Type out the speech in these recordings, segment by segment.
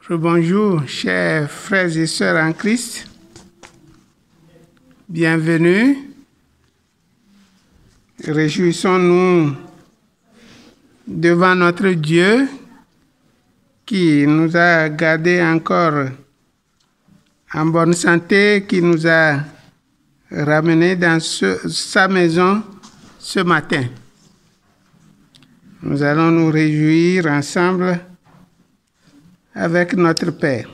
Bonjour, chers frères et sœurs en Christ. Bienvenue. Réjouissons-nous devant notre Dieu qui nous a gardés encore en bonne santé, qui nous a ramenés dans sa maison ce matin. Nous allons nous réjouir ensemble avec notre Père.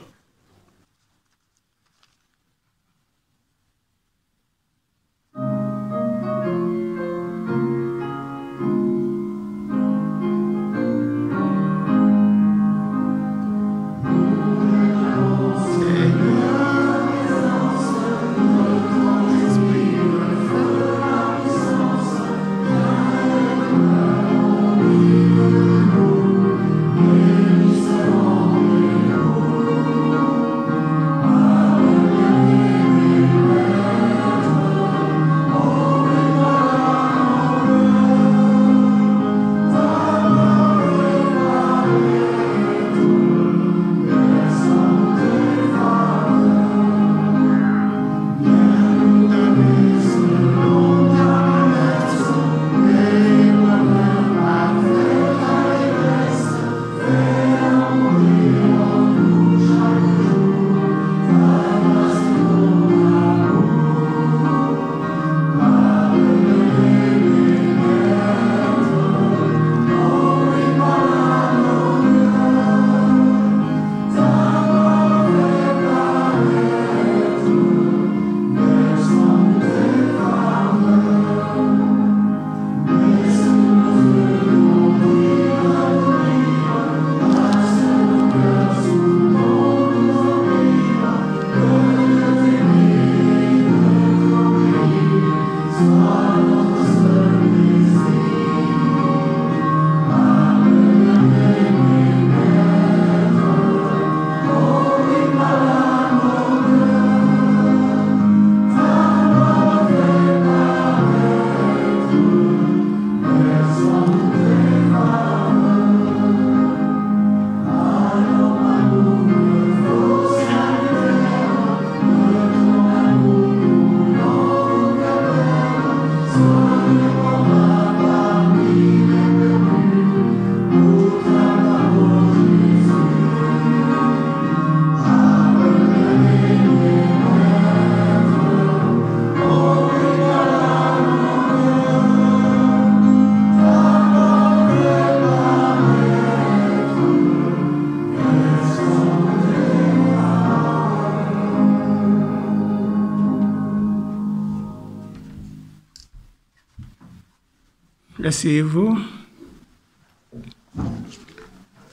Asseyez-vous.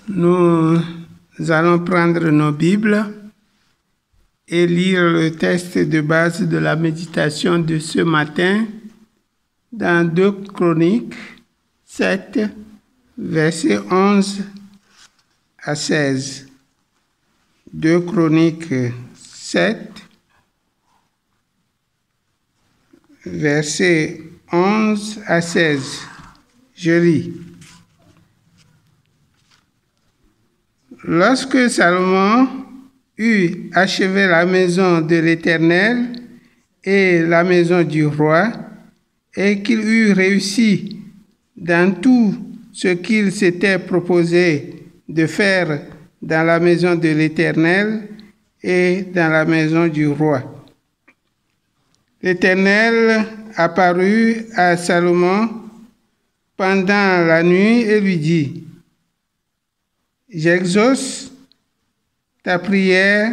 Nous allons prendre nos Bibles et lire le texte de base de la méditation de ce matin dans 2 Chroniques 7, versets 11 à 16. 2 Chroniques 7, versets 11 à 16. Je lis. Lorsque Salomon eut achevé la maison de l'Éternel et la maison du roi, et qu'il eut réussi dans tout ce qu'il s'était proposé de faire dans la maison de l'Éternel et dans la maison du roi, l'Éternel apparut à Salomon pendant la nuit et lui dit: j'exauce ta prière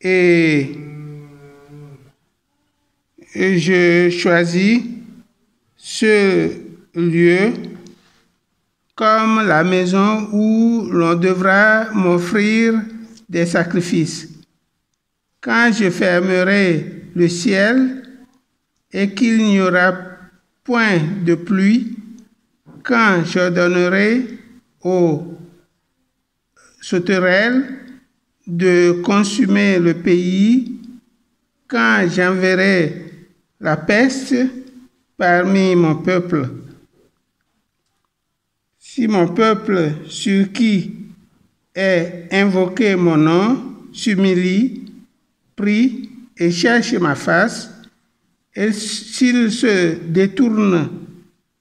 et je choisis ce lieu comme la maison où l'on devra m'offrir des sacrifices. Quand je fermerai le ciel et qu'il n'y aura point de pluie, quand j'ordonnerai aux sauterelles de consumer le pays, quand j'enverrai la peste parmi mon peuple. Si mon peuple sur qui ait invoqué mon nom, s'humilie, prie et cherche ma face, et s'il se détourne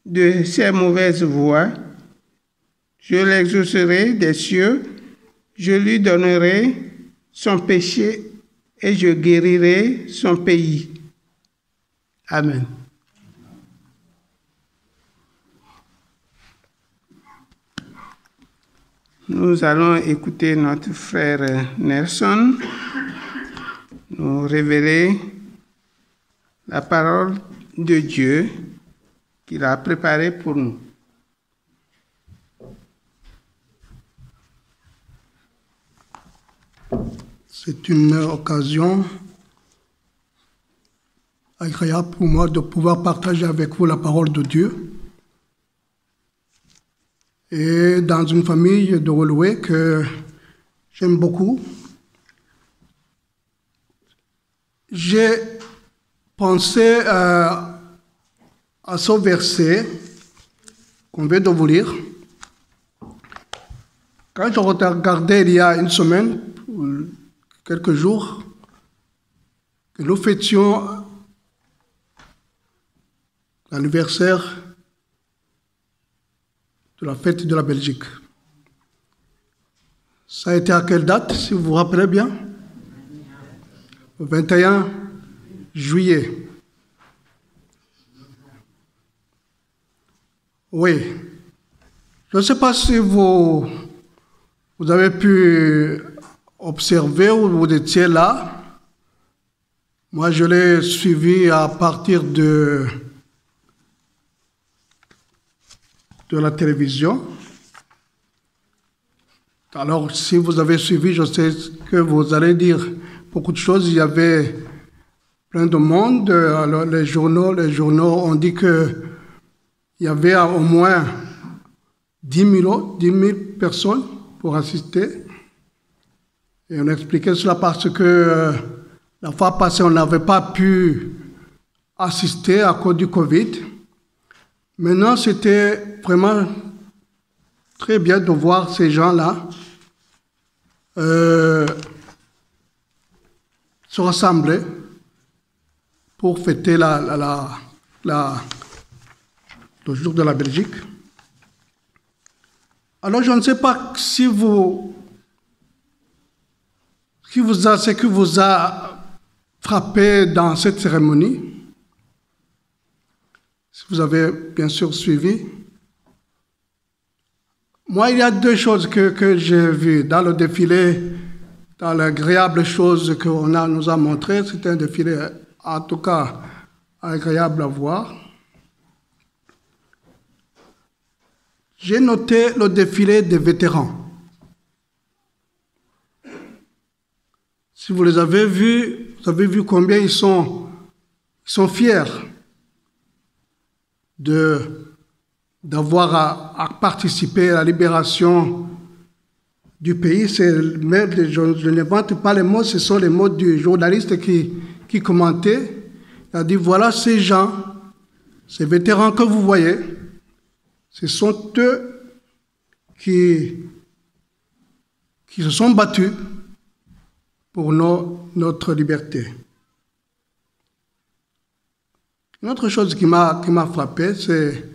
de ses mauvaises voies, je l'exaucerai des cieux, je lui donnerai son péché et je guérirai son pays. Amen. Nous allons écouter notre frère Nelson nous révéler la parole de Dieu qu'il a préparée pour nous. C'est une occasion agréable pour moi de pouvoir partager avec vous la parole de Dieu. Et dans une famille de Holloway que j'aime beaucoup, j'ai pensé à ce verset qu'on vient de vous lire. Quand je regardais il y a une semaine, quelques jours, que nous fêtions l'anniversaire de la fête de la Belgique. Ça a été à quelle date, si vous vous rappelez bien? Le 21 juillet. Oui. Je ne sais pas si vous avez pu observer ou vous étiez là. Moi, je l'ai suivi à partir de la télévision. Alors, si vous avez suivi, je sais que vous allez dire beaucoup de choses. Il y avait plein de monde. Alors, les journaux ont dit qu'il y avait au moins 10 000 personnes pour assister. Et on expliquait cela parce que la fois passée, on n'avait pas pu assister à cause du Covid. Maintenant, c'était vraiment très bien de voir ces gens-là se rassembler pour fêter le jour de la Belgique. Alors, je ne sais pas ce qui vous a frappé dans cette cérémonie. Si vous avez bien sûr suivi. Moi, il y a deux choses que j'ai vues dans le défilé, dans l'agréable chose qu'on nous a montré. C'était un défilé, en tout cas, agréable à voir. J'ai noté le défilé des vétérans. Si vous les avez vus, vous avez vu combien ils sont fiers d'avoir à participer à la libération du pays. Je n'invente pas les mots, ce sont les mots du journaliste qui commentait. Il a dit, voilà ces gens, ces vétérans que vous voyez, ce sont eux qui se sont battus pour notre liberté. Une autre chose qui m'a frappé, c'est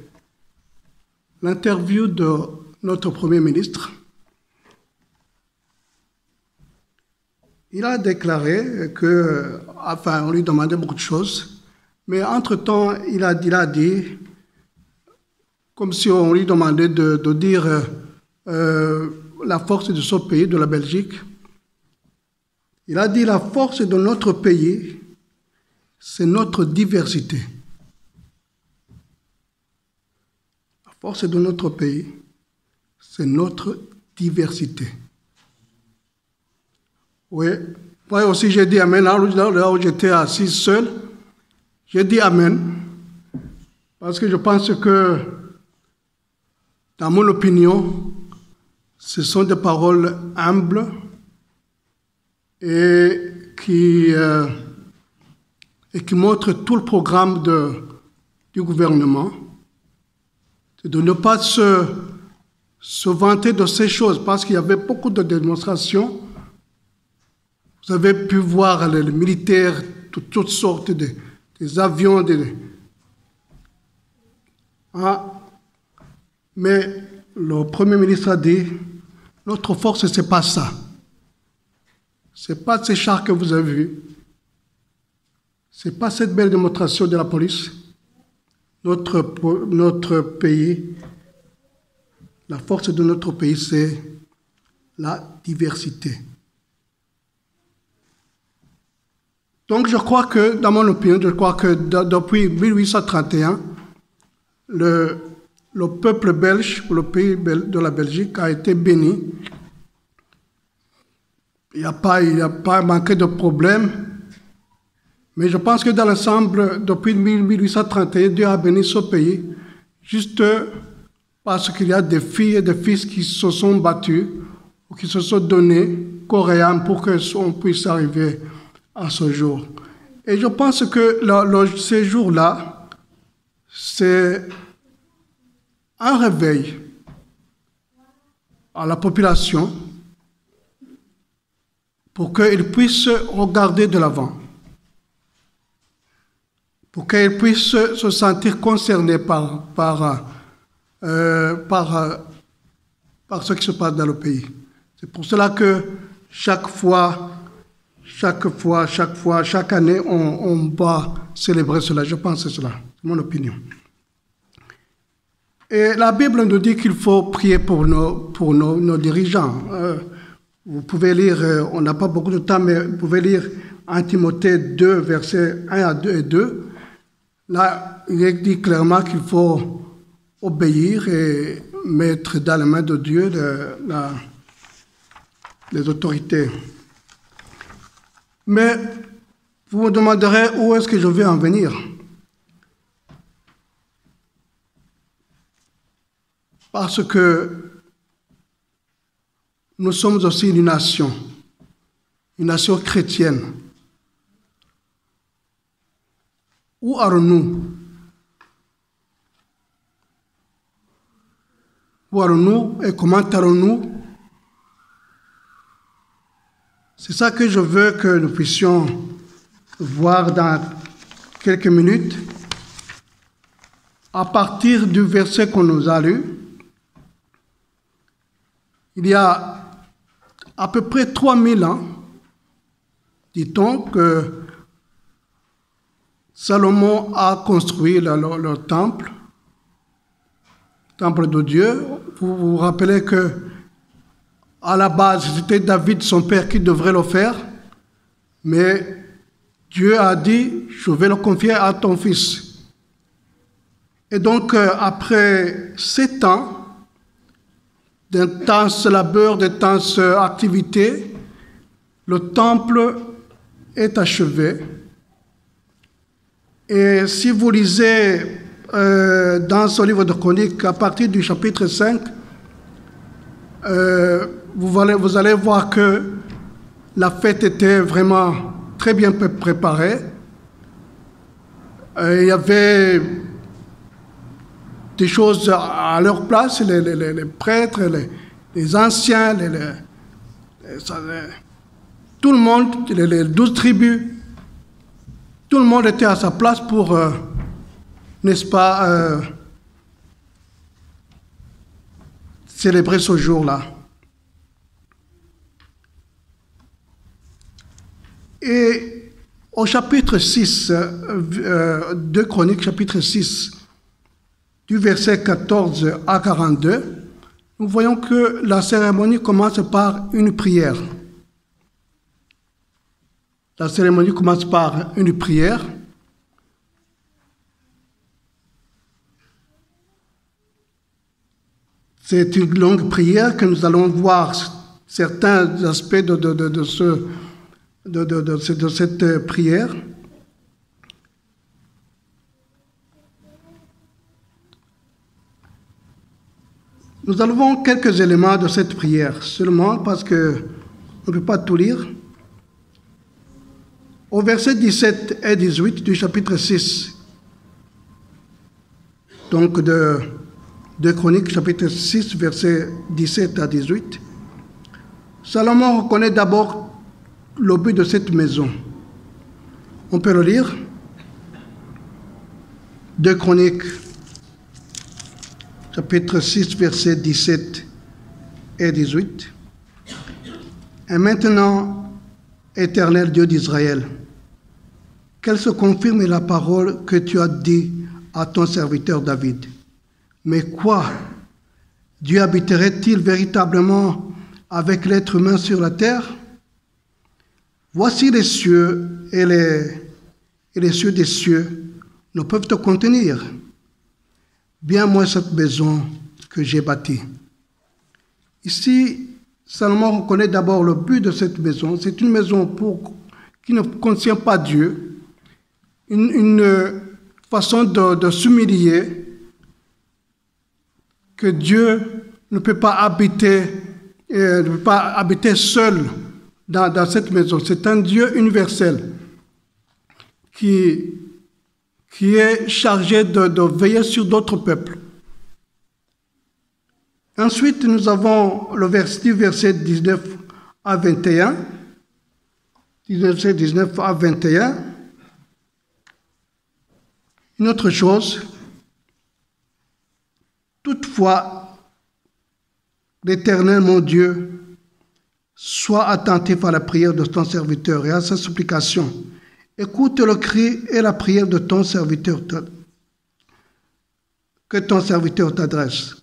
l'interview de notre Premier ministre. Il a déclaré on lui demandait beaucoup de choses, mais entre-temps, il a dit, comme si on lui demandait de dire la force de ce pays, de la Belgique. Il a dit, la force de notre pays, c'est notre diversité. La force de notre pays, c'est notre diversité. Oui, moi aussi j'ai dit Amen. Là où j'étais assis seul, j'ai dit Amen. Parce que je pense que, dans mon opinion, ce sont des paroles humbles et qui montrent tout le programme du gouvernement. C'est de ne pas se se vanter de ces choses parce qu'il y avait beaucoup de démonstrations. Vous avez pu voir les militaires, toutes sortes des avions. Mais le Premier ministre a dit, notre force, ce n'est pas ça. Ce n'est pas ces chars que vous avez vus. Ce n'est pas cette belle démonstration de la police. Notre pays, la force de notre pays, c'est la diversité. Donc je crois que, dans mon opinion, depuis 1831, le peuple belge, le pays de la Belgique a été béni. Il n'y a pas manqué de problèmes. Mais je pense que dans l'ensemble, depuis 1831, Dieu a béni ce pays, juste parce qu'il y a des filles et des fils qui se sont battus, ou qui se sont donnés corps et âme pour qu'on puisse arriver à ce jour. Et je pense que ces jours-là, c'est un réveil à la population pour qu'ils puissent regarder de l'avant, pour qu'ils puissent se sentir concernés par ce qui se passe dans le pays. C'est pour cela que chaque année, on va célébrer cela. Je pense que c'est cela, c'est mon opinion. Et la Bible nous dit qu'il faut prier pour nos dirigeants. Vous pouvez lire, on n'a pas beaucoup de temps, mais vous pouvez lire 1 Timothée 2, versets 1 et 2. Là, il est dit clairement qu'il faut obéir et mettre dans les mains de Dieu les autorités. Mais vous me demanderez où est-ce que je vais en venir. Parce que nous sommes aussi une nation chrétienne. Où allons-nous? Où allons-nous et comment allons-nous? C'est ça que je veux que nous puissions voir dans quelques minutes. À partir du verset qu'on nous a lu, il y a à peu près 3000 ans, dit-on, que Salomon a construit le temple de Dieu. Vous vous rappelez que à la base, c'était David, son père, qui devrait le faire, mais Dieu a dit, je vais le confier à ton fils. Et donc, après 7 ans, d'intenses labeurs, d'intenses activités, le temple est achevé. Et si vous lisez dans ce livre de Chroniques, à partir du chapitre 5, vous allez voir que la fête était vraiment très bien préparée. Il y avait des choses à leur place, les prêtres, les anciens, tout le monde, les 12 tribus, tout le monde était à sa place pour, n'est-ce pas, célébrer ce jour-là. Et au chapitre 6, 2 Chroniques, chapitre 6, du verset 14 à 42, nous voyons que la cérémonie commence par une prière. La cérémonie commence par une prière. C'est une longue prière que nous allons voir certains aspects de cette prière. Nous avons quelques éléments de cette prière, seulement parce qu'on ne peut pas tout lire. Au verset 17 et 18 du chapitre 6, donc de 2 Chroniques, chapitre 6, versets 17 à 18. Salomon reconnaît d'abord le but de cette maison. On peut le lire. 2 Chroniques, chapitre 6, versets 17 et 18. Et maintenant, Éternel Dieu d'Israël, qu'elle se confirme la parole que tu as dit à ton serviteur David. Mais quoi? Dieu habiterait-il véritablement avec l'être humain sur la terre? Voici les cieux et les cieux des cieux ne peuvent te contenir. Bien moins cette maison que j'ai bâtie. Ici, Salomon reconnaît d'abord le but de cette maison. C'est une maison qui ne contient pas Dieu, une façon de s'humilier, que Dieu ne peut pas habiter seul dans cette maison. C'est un Dieu universel qui est chargé de veiller sur d'autres peuples. Ensuite, nous avons le verset 19 à 21. 19 à 21. Une autre chose, toutefois, l'Éternel, mon Dieu, sois attentif à la prière de ton serviteur et à sa supplication. Écoute le cri et la prière de ton serviteur que ton serviteur t'adresse.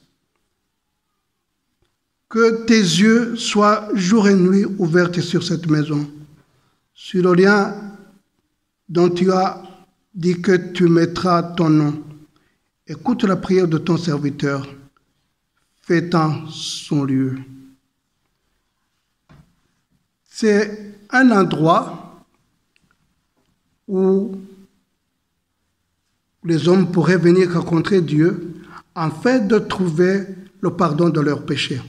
Que tes yeux soient jour et nuit ouverts sur cette maison, sur le lien dont tu as dit que tu mettras ton nom. Écoute la prière de ton serviteur, fais-en son lieu. C'est un endroit où les hommes pourraient venir rencontrer Dieu afin de trouver le pardon de leurs péchés.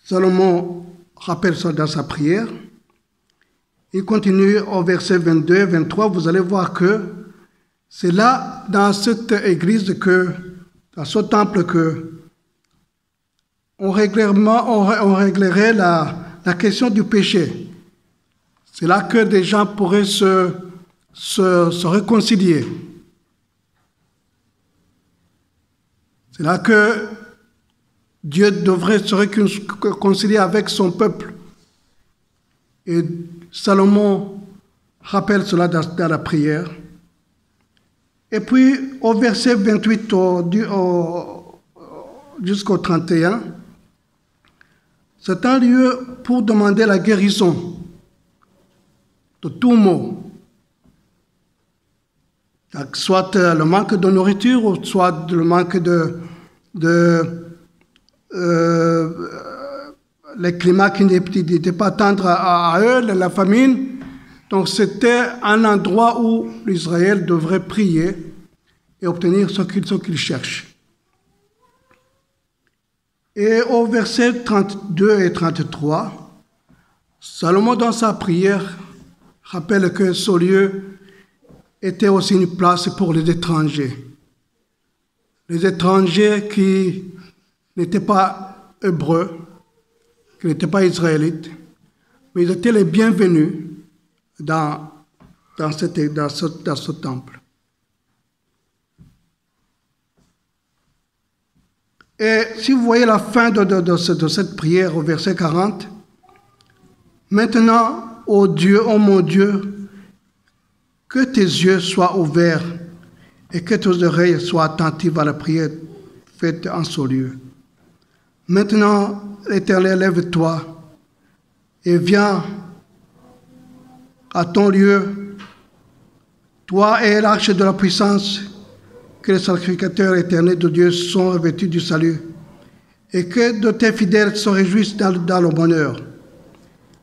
Salomon rappelle ça dans sa prière. Il continue au verset 22 et 23. Vous allez voir que c'est là, dans cette église, dans ce temple, on réglerait la question du péché. C'est là que des gens pourraient se réconcilier. C'est là que Dieu devrait se réconcilier avec son peuple. Et Salomon rappelle cela dans la prière. Et puis, au verset 28 jusqu'au 31, c'est un lieu pour demander la guérison de tout mot. Soit le manque de nourriture, ou soit le manque les climats qui n'étaient pas tendres à eux, la famine. Donc c'était un endroit où l'Israël devrait prier et obtenir ce qu'il cherche. Et au verset 32 et 33, Salomon dans sa prière rappelle que ce lieu était aussi une place pour les étrangers. Les étrangers qui n'étaient pas hébreux, qui n'étaient pas israélites, mais ils étaient les bienvenus dans ce temple. Et si vous voyez la fin de cette prière au verset 40, maintenant, ô Dieu, ô mon Dieu, que tes yeux soient ouverts et que tes oreilles soient attentives à la prière faite en ce lieu. Maintenant, Éternel, lève-toi et viens à ton lieu, toi et l'arche de la puissance, que les sacrificateurs éternels de Dieu sont revêtus du salut, et que de tes fidèles se réjouissent dans le bonheur.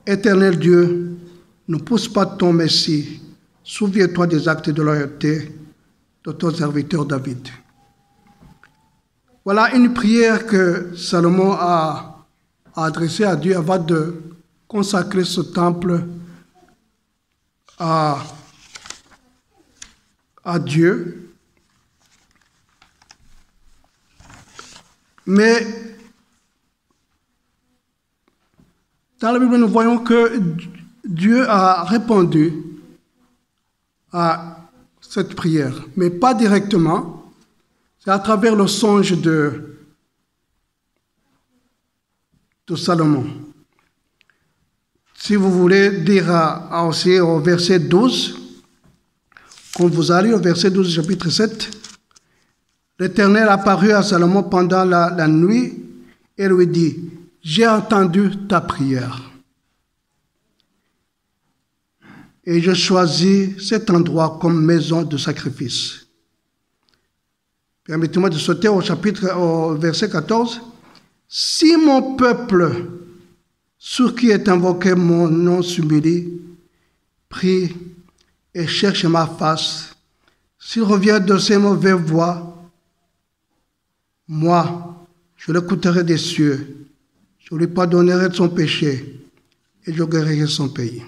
Éternel Dieu, ne pousse pas ton Messie, souviens-toi des actes de loyauté de ton serviteur David. Voilà une prière que Salomon a adressée à Dieu avant de consacrer ce temple à à Dieu. Mais dans la Bible, nous voyons que Dieu a répondu à cette prière, mais pas directement. C'est à travers le songe de Salomon. Si vous voulez dire aussi au verset 12, quand vous allez au verset 12 chapitre 7, l'Éternel apparut à Salomon pendant la nuit et lui dit, « J'ai entendu ta prière et je choisis cet endroit comme maison de sacrifice. » Permettez-moi de sauter au verset 14. « Si mon peuple, sur qui est invoqué mon nom, s'humilie, prie et cherche ma face, s'il revient de ses mauvaises voies, moi, je l'écouterai des cieux, je lui pardonnerai de son péché et je guérirai son pays. »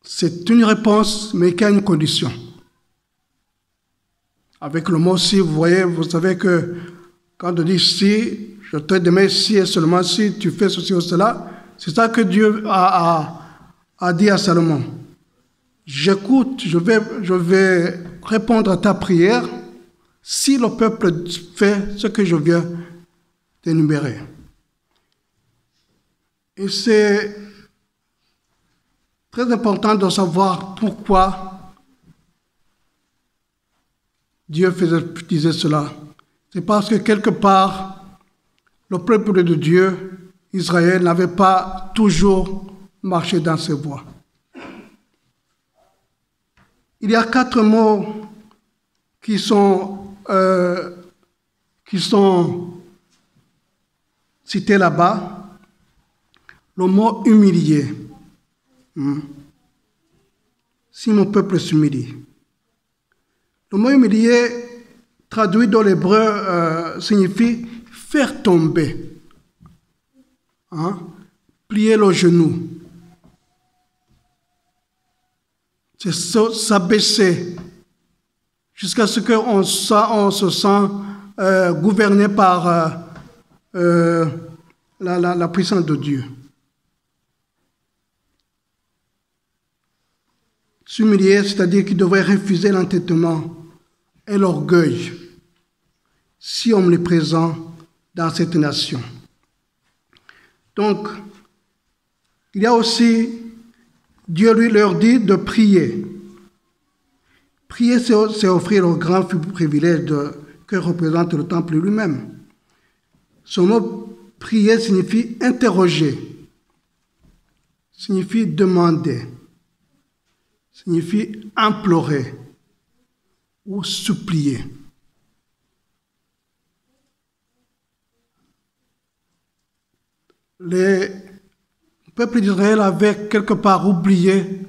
C'est une réponse, mais qui a une condition. Avec le mot « si », vous savez que quand on dit « si », je te demande si et seulement si tu fais ceci ou cela, c'est ça que Dieu a dit à Salomon. J'écoute, je vais répondre à ta prière si le peuple fait ce que je viens d'énumérer. Et c'est très important de savoir pourquoi Dieu disait cela. C'est parce que quelque part, le peuple de Dieu, Israël, n'avait pas toujours marché dans ses voies. Il y a 4 mots qui sont cités là-bas. Le mot « humilier ». Si mon peuple s'humilie. Le mot « humilier », traduit dans l'hébreu, signifie « faire tomber ». Plier le genou. C'est s'abaisser jusqu'à ce qu'on se sent gouverné par la puissance de Dieu. S'humilier, c'est-à-dire qu'il devrait refuser l'entêtement et l'orgueil si omniprésent dans cette nation. Donc, il y a aussi, Dieu leur dit de prier. Prier, c'est offrir le grand privilège que représente le temple lui-même. Ce mot prier signifie interroger, signifie demander, signifie implorer ou supplier. Le peuple d'Israël avait quelque part oublié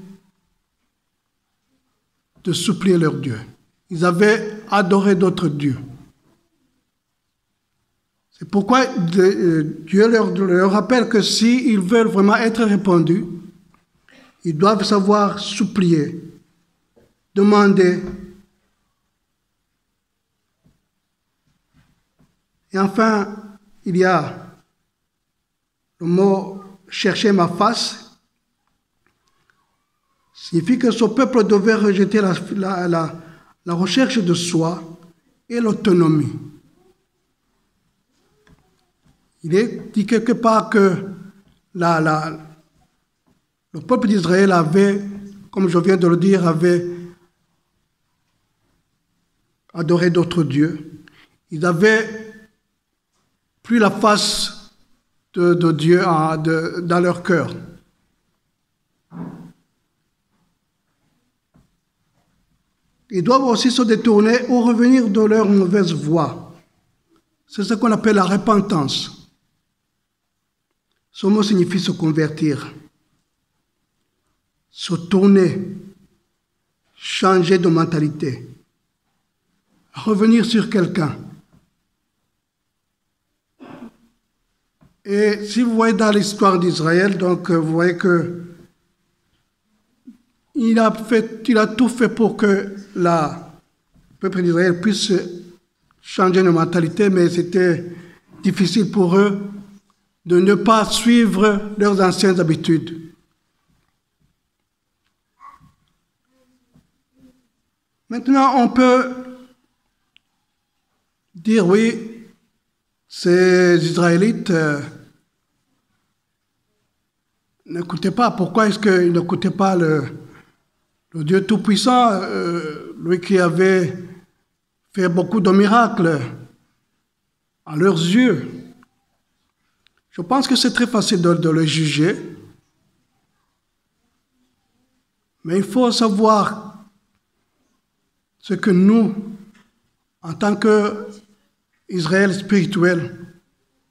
de supplier leur Dieu. Ils avaient adoré d'autres dieux. C'est pourquoi Dieu leur rappelle que s'ils veulent vraiment être répondus, ils doivent savoir supplier, demander. Et enfin, il y a le mot « chercher ma face » signifie que ce peuple devait rejeter la recherche de soi et l'autonomie. Il est dit quelque part que le peuple d'Israël avait, comme je viens de le dire, avait adoré d'autres dieux. Ils avaient pris la face de Dieu dans leur cœur. Ils doivent aussi se détourner ou revenir de leur mauvaise voie. C'est ce qu'on appelle la repentance. Ce mot signifie se convertir, se tourner, changer de mentalité, revenir sur quelqu'un. Et si vous voyez dans l'histoire d'Israël, donc vous voyez que il a tout fait pour que le peuple d'Israël puisse changer de mentalité, mais c'était difficile pour eux de ne pas suivre leurs anciennes habitudes. Maintenant, on peut dire, oui, ces Israélites n'écoutaient pas. Pourquoi est-ce qu'ils n'écoutaient pas le Dieu Tout-Puissant, lui qui avait fait beaucoup de miracles à leurs yeux? Je pense que c'est très facile de le juger, mais il faut savoir ce que nous, en tant qu'Israël spirituel,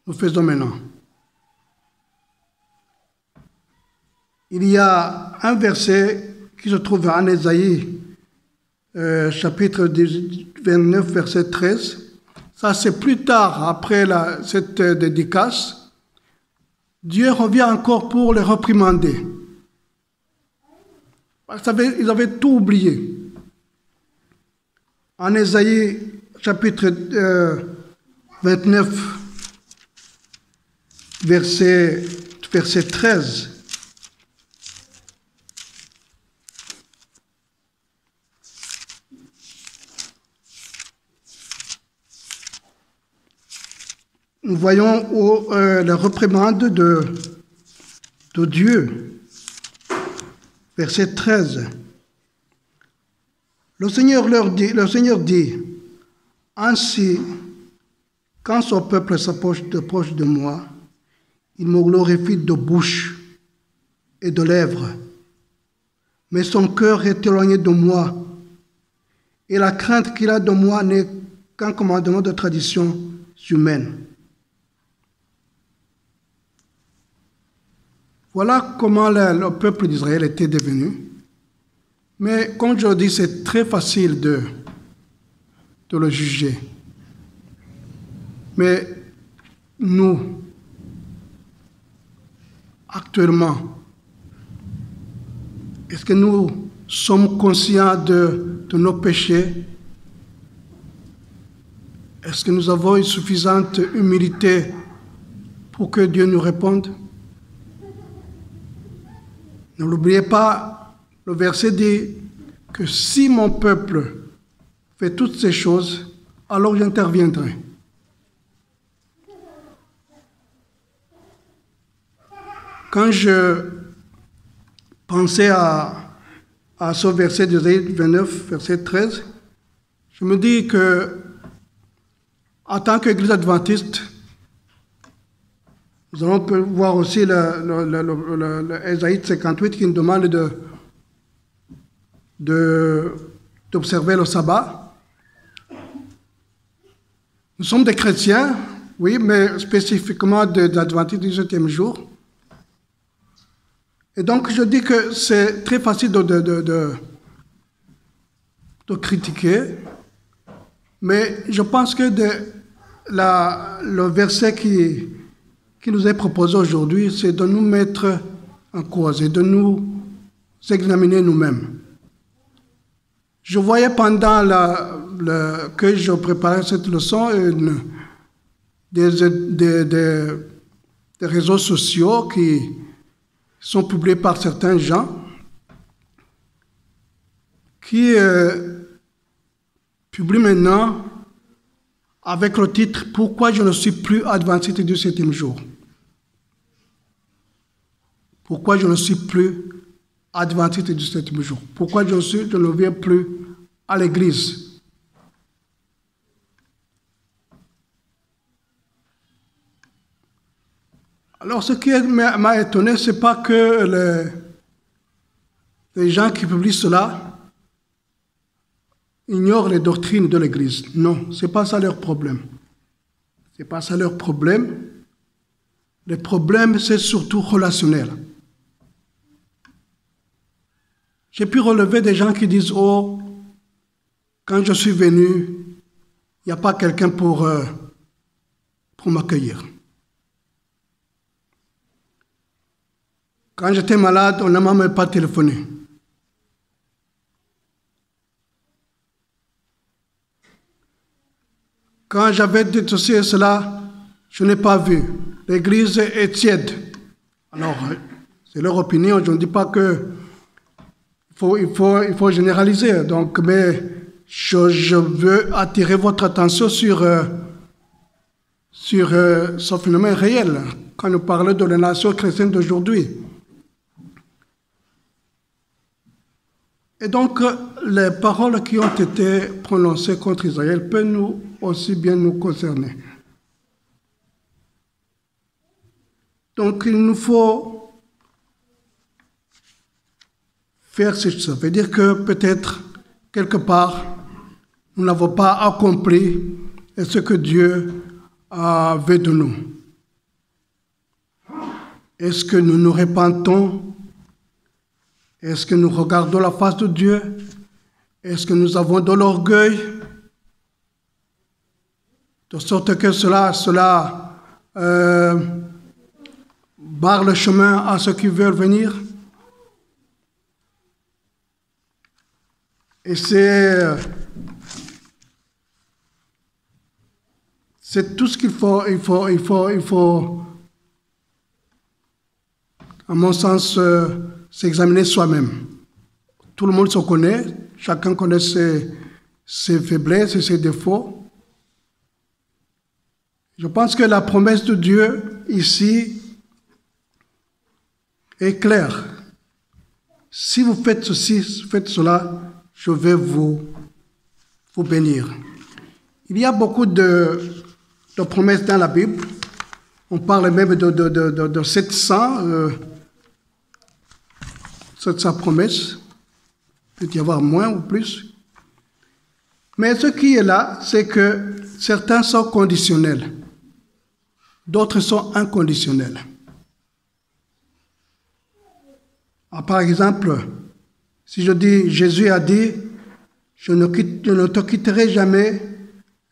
nous faisons maintenant. Il y a un verset qui se trouve en Ésaïe, chapitre 29, verset 13. Ça, c'est plus tard, après cette dédicace. Dieu revient encore pour les réprimander. Ils avaient tout oublié. En Ésaïe, chapitre 29, verset 13, nous voyons la réprimande de Dieu. Verset 13. Le Seigneur dit, ainsi, quand son peuple s'approche de moi, il me glorifie de bouche et de lèvres, mais son cœur est éloigné de moi, et la crainte qu'il a de moi n'est qu'un commandement de tradition humaine. Voilà comment le peuple d'Israël était devenu. Mais comme je le dis, c'est très facile de le juger. Mais nous, actuellement, est-ce que nous sommes conscients de nos péchés? Est-ce que nous avons une suffisante humilité pour que Dieu nous réponde? Ne l'oubliez pas, le verset dit que si mon peuple fait toutes ces choses, alors j'interviendrai. Quand je pensais à ce verset d'Ésaïe 29, verset 13, je me dis que, en tant qu'Église adventiste, nous allons voir aussi l'Ésaïe 58 qui nous demande d'observer le sabbat. Nous sommes des chrétiens, oui, mais spécifiquement d'Adventistes du 7e jour. Et donc, je dis que c'est très facile de critiquer, mais je pense que le verset qui nous est proposé aujourd'hui, c'est de nous mettre en cause et de nous examiner nous-mêmes. Je voyais pendant que je préparais cette leçon des réseaux sociaux qui sont publiés par certains gens qui publient maintenant avec le titre « Pourquoi je ne suis plus adventiste du 7e jour ». Pourquoi je ne suis plus adventiste du 7e jour? Pourquoi je ne viens plus à l'église? Alors, ce qui m'a étonné, ce n'est pas que les gens qui publient cela ignorent les doctrines de l'église. Non, ce n'est pas ça leur problème. Ce n'est pas ça leur problème. Le problème, c'est surtout relationnel. J'ai pu relever des gens qui disent « Oh, quand je suis venu, il n'y a pas quelqu'un pour m'accueillir. Quand j'étais malade, on n'a même pas téléphoné. quand j'avais dit ceci et cela, je n'ai pas vu. L'Église est tiède. Alors, c'est leur opinion. Je ne dis pas que il faut généraliser. Donc, mais je veux attirer votre attention sur ce phénomène réel quand nous parlons de la nation chrétienne d'aujourd'hui. Et donc, les paroles qui ont été prononcées contre Israël peuvent nous aussi bien nous concerner. Donc, il nous faut faire ce que ça veut dire que peut-être, quelque part, nous n'avons pas accompli ce que Dieu veut de nous. Est-ce que nous nous repentons? Est-ce que nous regardons la face de Dieu? Est-ce que nous avons de l'orgueil? De sorte que cela barre le chemin à ceux qui veulent venir. Et c'est tout ce qu'il faut, à mon sens, s'examiner soi-même. Tout le monde se connaît, chacun connaît ses faiblesses et ses défauts. Je pense que la promesse de Dieu ici est claire. Si vous faites ceci, faites cela, je vais vous bénir. Il y a beaucoup de promesses dans la Bible. On parle même de 700 promesses. Il peut y avoir moins ou plus. Mais ce qui est là, c'est que certains sont conditionnels. D'autres sont inconditionnels. Par exemple, si je dis, Jésus a dit, je ne te quitterai jamais,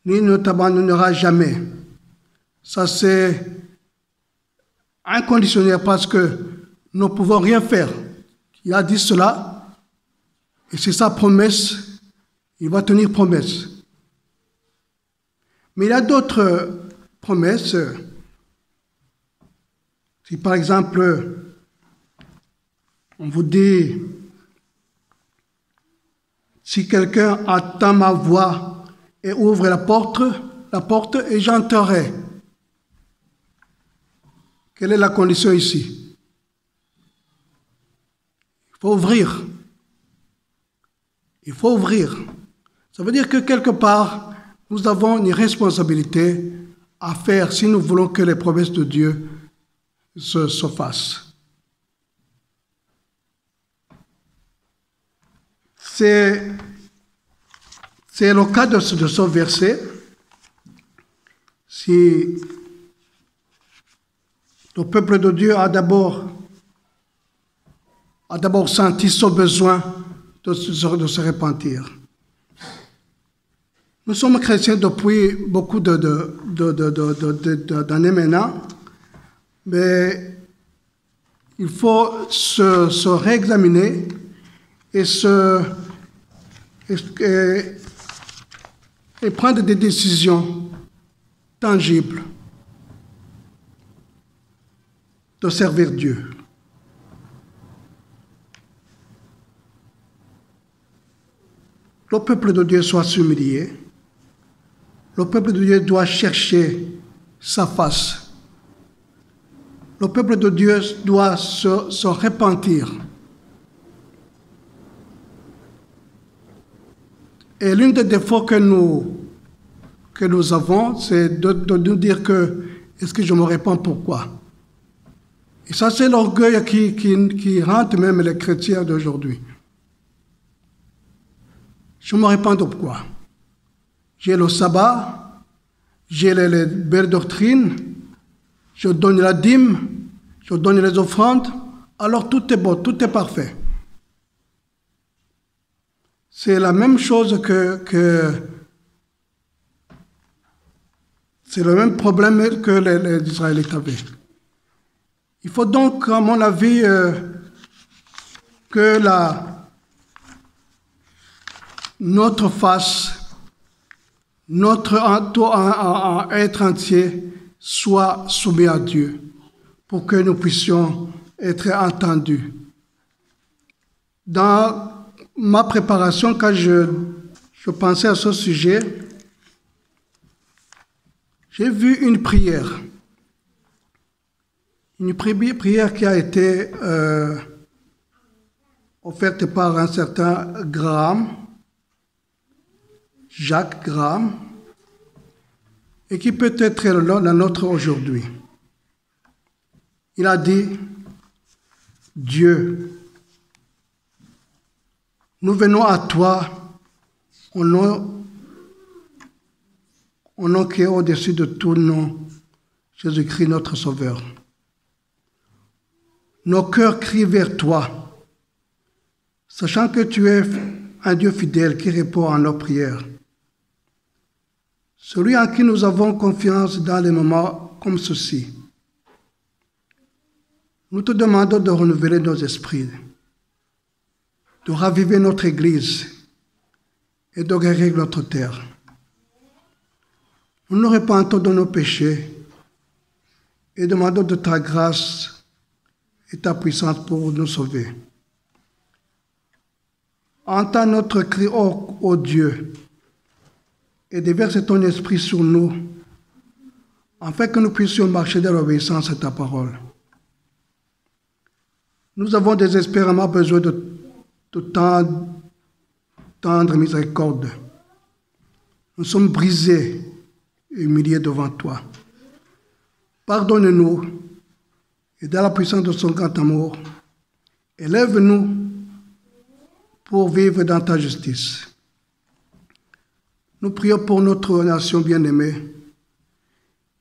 ni ne t'abandonnera jamais. Ça, c'est inconditionnel parce que nous ne pouvons rien faire. Il a dit cela, et c'est sa promesse, il va tenir promesse. Mais il y a d'autres promesses. Si par exemple, on vous dit, si quelqu'un attend ma voix et ouvre la porte et j'entrerai. Quelle est la condition ici? Il faut ouvrir. Il faut ouvrir. Ça veut dire que quelque part, nous avons une responsabilité à faire si nous voulons que les promesses de Dieu se fassent. C'est le cas de ce verset. Si le peuple de Dieu a d'abord senti son besoin de se repentir. Nous sommes chrétiens depuis beaucoup d'années maintenant, mais il faut se réexaminer et prendre des décisions tangibles de servir Dieu. Le peuple de Dieu doit s'humilier. Le peuple de Dieu doit chercher sa face. Le peuple de Dieu doit se repentir. Et l'un des défauts que nous avons, c'est de nous dire que est-ce que je me répands pourquoi? Et ça, c'est l'orgueil qui rentre même les chrétiens d'aujourd'hui. Je me répands de quoi? J'ai le sabbat, j'ai les belles doctrines, je donne la dîme, je donne les offrandes, alors tout est bon, tout est parfait. C'est la même chose que c'est le même problème que les Israélites avaient. Il faut donc, à mon avis, que notre face notre être entier soit soumis à Dieu pour que nous puissions être entendus. Dans ma préparation, quand je pensais à ce sujet, j'ai vu une prière. Une prière qui a été offerte par un certain Graham, Jacques Graham, et qui peut être la nôtre aujourd'hui. Il a dit, Dieu, nous venons à toi au nom qui est au-dessus de tout nom, Jésus-Christ notre Sauveur. Nos cœurs crient vers toi, sachant que tu es un Dieu fidèle qui répond à nos prières. Celui en qui nous avons confiance dans les moments comme ceci. Nous te demandons de renouveler nos esprits, de raviver notre Église et de guérir notre terre. Nous nous repentons de nos péchés et demandons de ta grâce et ta puissance pour nous sauver. Entends notre cri, ô Dieu, et déverse ton esprit sur nous, afin que nous puissions marcher dans l'obéissance à ta parole. Nous avons désespérément besoin de tendre miséricorde. Nous sommes brisés et humiliés devant toi. Pardonne-nous et dans la puissance de son grand amour, élève-nous pour vivre dans ta justice. Nous prions pour notre nation bien-aimée.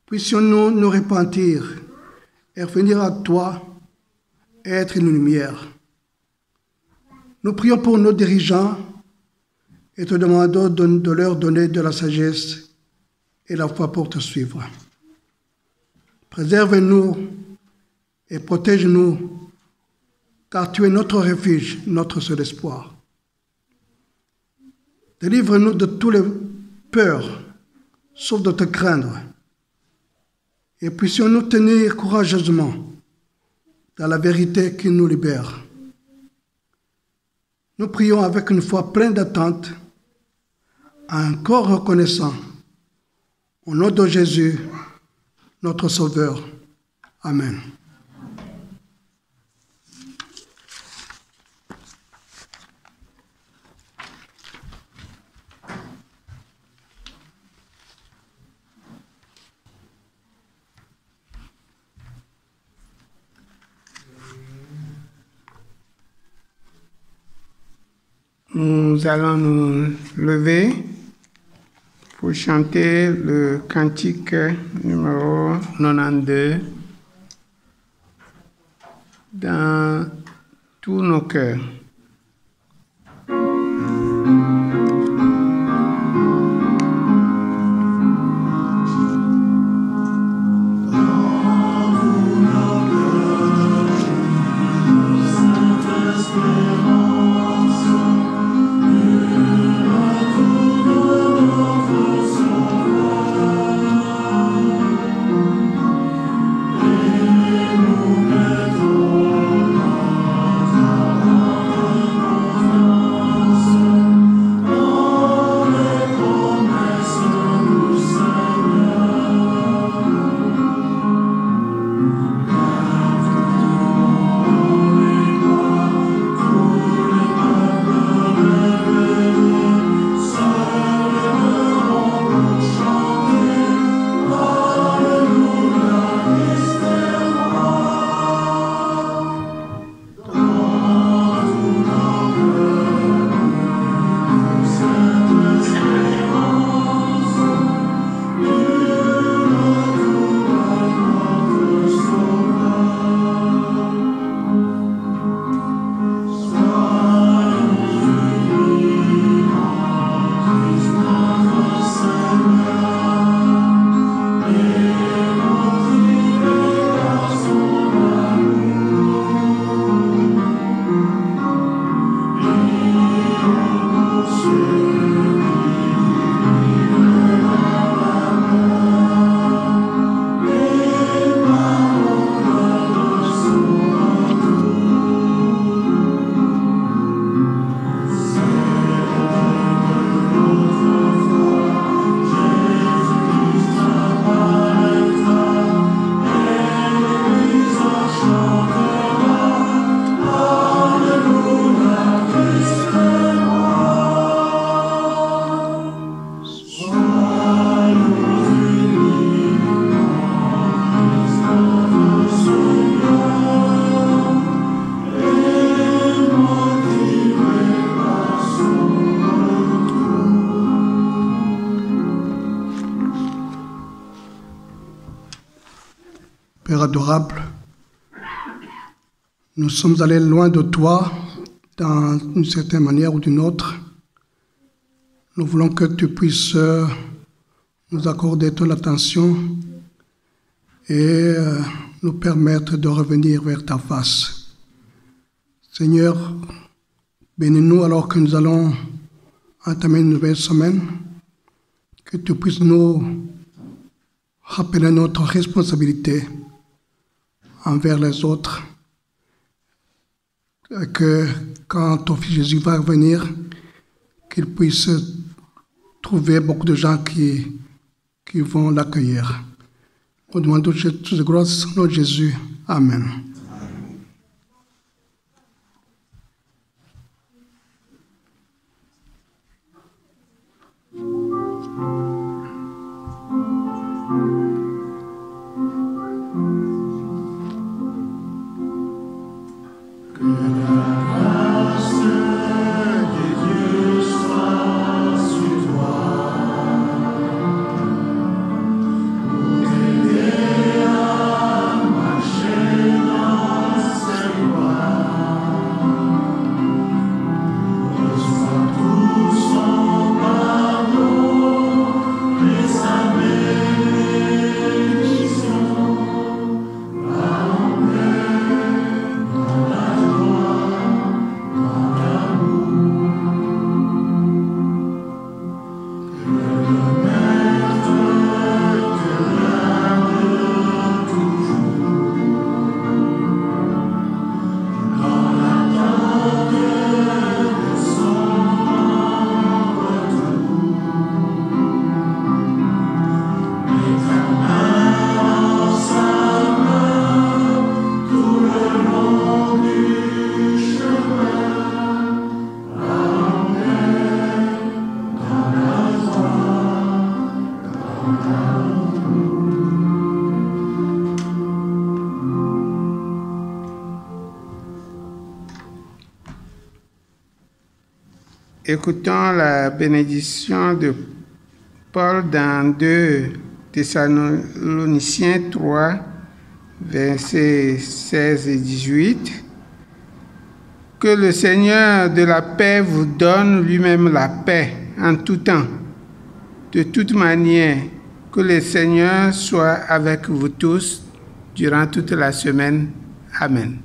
Puissions-nous nous repentir et revenir à toi et être une lumière. Nous prions pour nos dirigeants et te demandons de leur donner de la sagesse et la foi pour te suivre. Préserve-nous et protège-nous, car tu es notre refuge, notre seul espoir. Délivre-nous de toutes les peurs, sauf de te craindre, et puissions-nous tenir courageusement dans la vérité qui nous libère. Nous prions avec une foi pleine d'attente, encore reconnaissant, au nom de Jésus, notre Sauveur. Amen. Nous allons nous lever pour chanter le cantique numéro 92 dans tous nos cœurs. Oh Père adorable, nous sommes allés loin de toi dans une certaine manière ou d'une autre. Nous voulons que tu puisses nous accorder ton attention et nous permettre de revenir vers ta face. Seigneur, bénis-nous alors que nous allons entamer une nouvelle semaine, que tu puisses nous rappeler notre responsabilité envers les autres, et que quand ton Fils Jésus va revenir, qu'il puisse trouver beaucoup de gens qui vont l'accueillir. Nous demandons toutes les grâces au nom de Jésus. Amen. Écoutons la bénédiction de Paul dans 2 Thessaloniciens 3, versets 16 et 18. Que le Seigneur de la paix vous donne lui-même la paix en tout temps. De toute manière, que le Seigneur soit avec vous tous durant toute la semaine. Amen.